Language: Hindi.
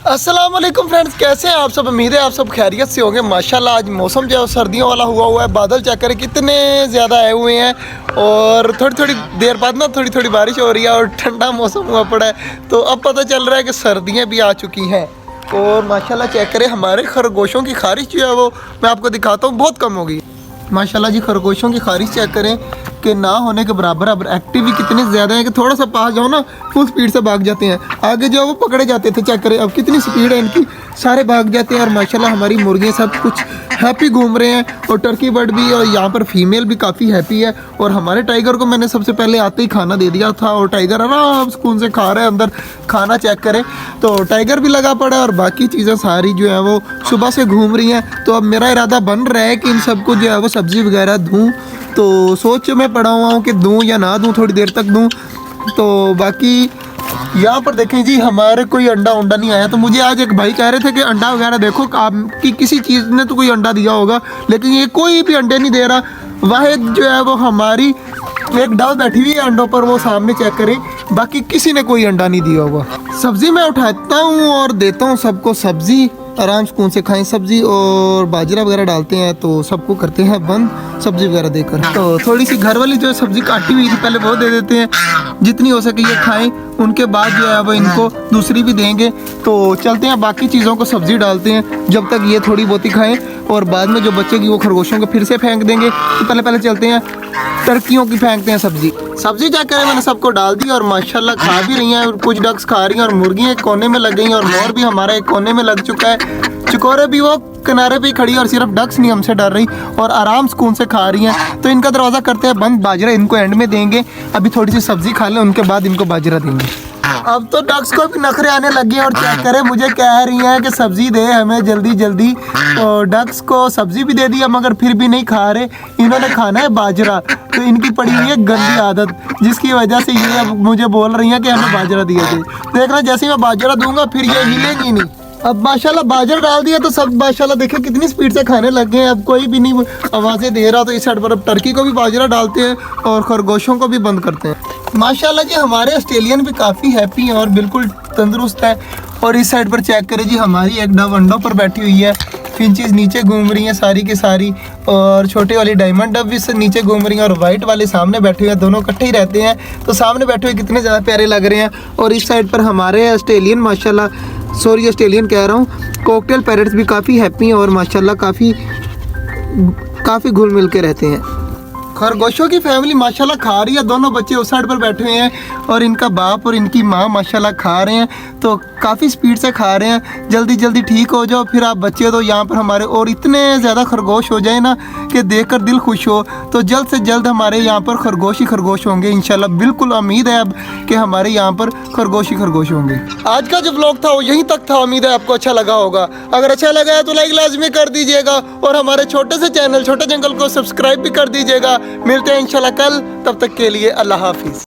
अस्सलाम वालेकुम फ्रेंड्स, कैसे हैं आप सब। उम्मीद है आप सब खैरियत से होंगे। माशाल्लाह आज मौसम जो है सर्दियों वाला हुआ है। बादल चेक करें कितने ज़्यादा आए हुए हैं और थोड़ी थोड़ी देर बाद ना थोड़ी थोड़ी बारिश हो रही है और ठंडा मौसम हुआ पड़ा है। तो अब पता चल रहा है कि सर्दियाँ भी आ चुकी हैं। और माशाल्लाह चेक करें हमारे खरगोशों की खारिश जो है वो मैं आपको दिखाता हूँ, बहुत कम हो गई माशाल्लाह जी। खरगोशों की खारिश चेक करें कि ना होने के बराबर। अब एक्टिव भी कितने ज़्यादा हैं कि थोड़ा सा पास जाओ ना फुल स्पीड से भाग जाते हैं। आगे जो वो पकड़े जाते थे, चेक करें अब कितनी स्पीड है इनकी, सारे भाग जाते हैं। और माशाल्लाह हमारी मुर्गियाँ सब कुछ हैप्पी घूम रहे हैं और टर्की बर्ड भी, और यहाँ पर फीमेल भी काफ़ी हैप्पी है। और हमारे टाइगर को मैंने सबसे पहले आते ही खाना दे दिया था और टाइगर आराम सुकून से खा रहा है अंदर खाना। चेक करें तो टाइगर भी लगा पड़ा है और बाकी चीज़ें सारी जो है वो सुबह से घूम रही हैं। तो अब मेरा इरादा बन रहा है कि इन सबको जो है वो सब्ज़ी वगैरह दूँ। तो सोच में पड़ा हुआ हूँ कि दूँ या ना दूँ, थोड़ी देर तक दूँ। तो बाकी यहाँ पर देखें जी, हमारे कोई अंडा उंडा नहीं आया। तो मुझे आज एक भाई कह रहे थे कि अंडा वगैरह देखो आपकी किसी चीज़ ने तो कोई अंडा दिया होगा, लेकिन ये कोई भी अंडे नहीं दे रहा। वाहिद जो है वो हमारी एक डव बैठी हुई है अंडों पर, वो सामने चेक करें, बाकी किसी ने कोई अंडा नहीं दिया होगा। सब्ज़ी मैं उठाता हूँ और देता हूँ सबको सब्ज़ी, आराम सुकून से खाएं सब्ज़ी। और बाजरा वगैरह डालते हैं तो सबको करते हैं बंद सब्ज़ी वगैरह देकर। तो थोड़ी सी घर वाली जो सब्ज़ी काटी हुई थी पहले वो दे देते हैं, जितनी हो सके ये खाएं। उनके बाद जो है वो इनको दूसरी भी देंगे। तो चलते हैं बाकी चीज़ों को सब्ज़ी डालते हैं जब तक ये थोड़ी बहुत ही खाएं, और बाद में जो बचेगी वो खरगोशों को फिर से फेंक देंगे। तो पहले चलते हैं टर्कियों की फेंकते हैं सब्ज़ी क्या करें। मैंने सबको डाल दी और माशाल्लाह खा भी रही हैं। कुछ डक्स खा रही हैं और मुर्गियाँ एक कोने में लग गई हैं और मोर भी हमारा एक कोने में लग चुका है। चिकोरे भी वो किनारे पे ही खड़ी है और सिर्फ डक्स नहीं हमसे डर रही और आराम सुकून से खा रही हैं। तो इनका दरवाज़ा करते हैं बंद, बाजरा इनको एंड में देंगे। अभी थोड़ी सी सब्ज़ी खा लें, उनके बाद इनको बाजरा देंगे। अब तो डक्स को भी नखरे आने लगे हैं और चेक करें मुझे कह रही हैं कि सब्ज़ी दे हमें जल्दी जल्दी। और डक्स को सब्ज़ी भी दे दिया मगर फिर भी नहीं खा रहे, इन्होंने खाना है बाजरा। तो इनकी पड़ी हुई है गंदी आदत, जिसकी वजह से ये अब मुझे बोल रही हैं कि हमें बाजरा दिया दे। देखना जैसे ही मैं बाजरा दूंगा फिर ये हिलेंगी नहीं। अब माशाल्लाह बाजरा डाल दिया तो सब माशाल्लाह देखिए कितनी स्पीड से खाने लग गए हैं। अब कोई भी नहीं आवाज़ें दे रहा। तो इस साइड पर अब टर्की को भी बाजरा डालते हैं और खरगोशों को भी बंद करते हैं। माशाल्लाह जी हमारे ऑस्ट्रेलियन भी काफ़ी हैप्पी हैं और बिल्कुल तंदुरुस्त है। और इस साइड पर चेक करें जी, हमारी एक डव अंडों पर बैठी हुई है, फिंचेस नीचे घूम रही हैं सारी की सारी, और छोटे वाली डायमंड डव भी नीचे घूम रही हैं और वाइट वाले सामने बैठे हुए हैं। दोनों इकट्ठे ही रहते हैं। तो सामने बैठे हुए कितने ज़्यादा प्यारे लग रहे हैं। और इस साइड पर हमारे ऑस्ट्रेलियन ऑस्ट्रेलियन कह रहा हूँ, कॉकटेल पैरट्स भी काफ़ी हैप्पी हैं और माशाल्लाह काफ़ी घुल मिल के रहते हैं। खरगोशों की फैमिली माशाल्लाह खा रही है। दोनों बच्चे उस साइड पर बैठे हुए हैं और इनका बाप और इनकी माँ माशाल्लाह खा रहे हैं। तो काफ़ी स्पीड से खा रहे हैं। जल्दी जल्दी ठीक हो जाओ फिर आप बच्चे तो यहाँ पर हमारे और इतने ज़्यादा खरगोश हो जाए ना कि देखकर दिल खुश हो। तो जल्द से जल्द हमारे यहाँ पर खरगोश ही खरगोश होंगे इंशाल्लाह। बिल्कुल उम्मीद है अब कि हमारे यहाँ पर खरगोश ही खरगोश होंगे। आज का जो व्लॉग था वो यहीं तक था। उम्मीद है आपको अच्छा लगा होगा। अगर अच्छा लगा है तो लाइक लाजमी कर दीजिएगा और हमारे छोटे से चैनल छोटा जंगल को सब्सक्राइब भी कर दीजिएगा। मिलते हैं इंशाल्लाह कल, तब तक के लिए अल्लाह हाफिज़।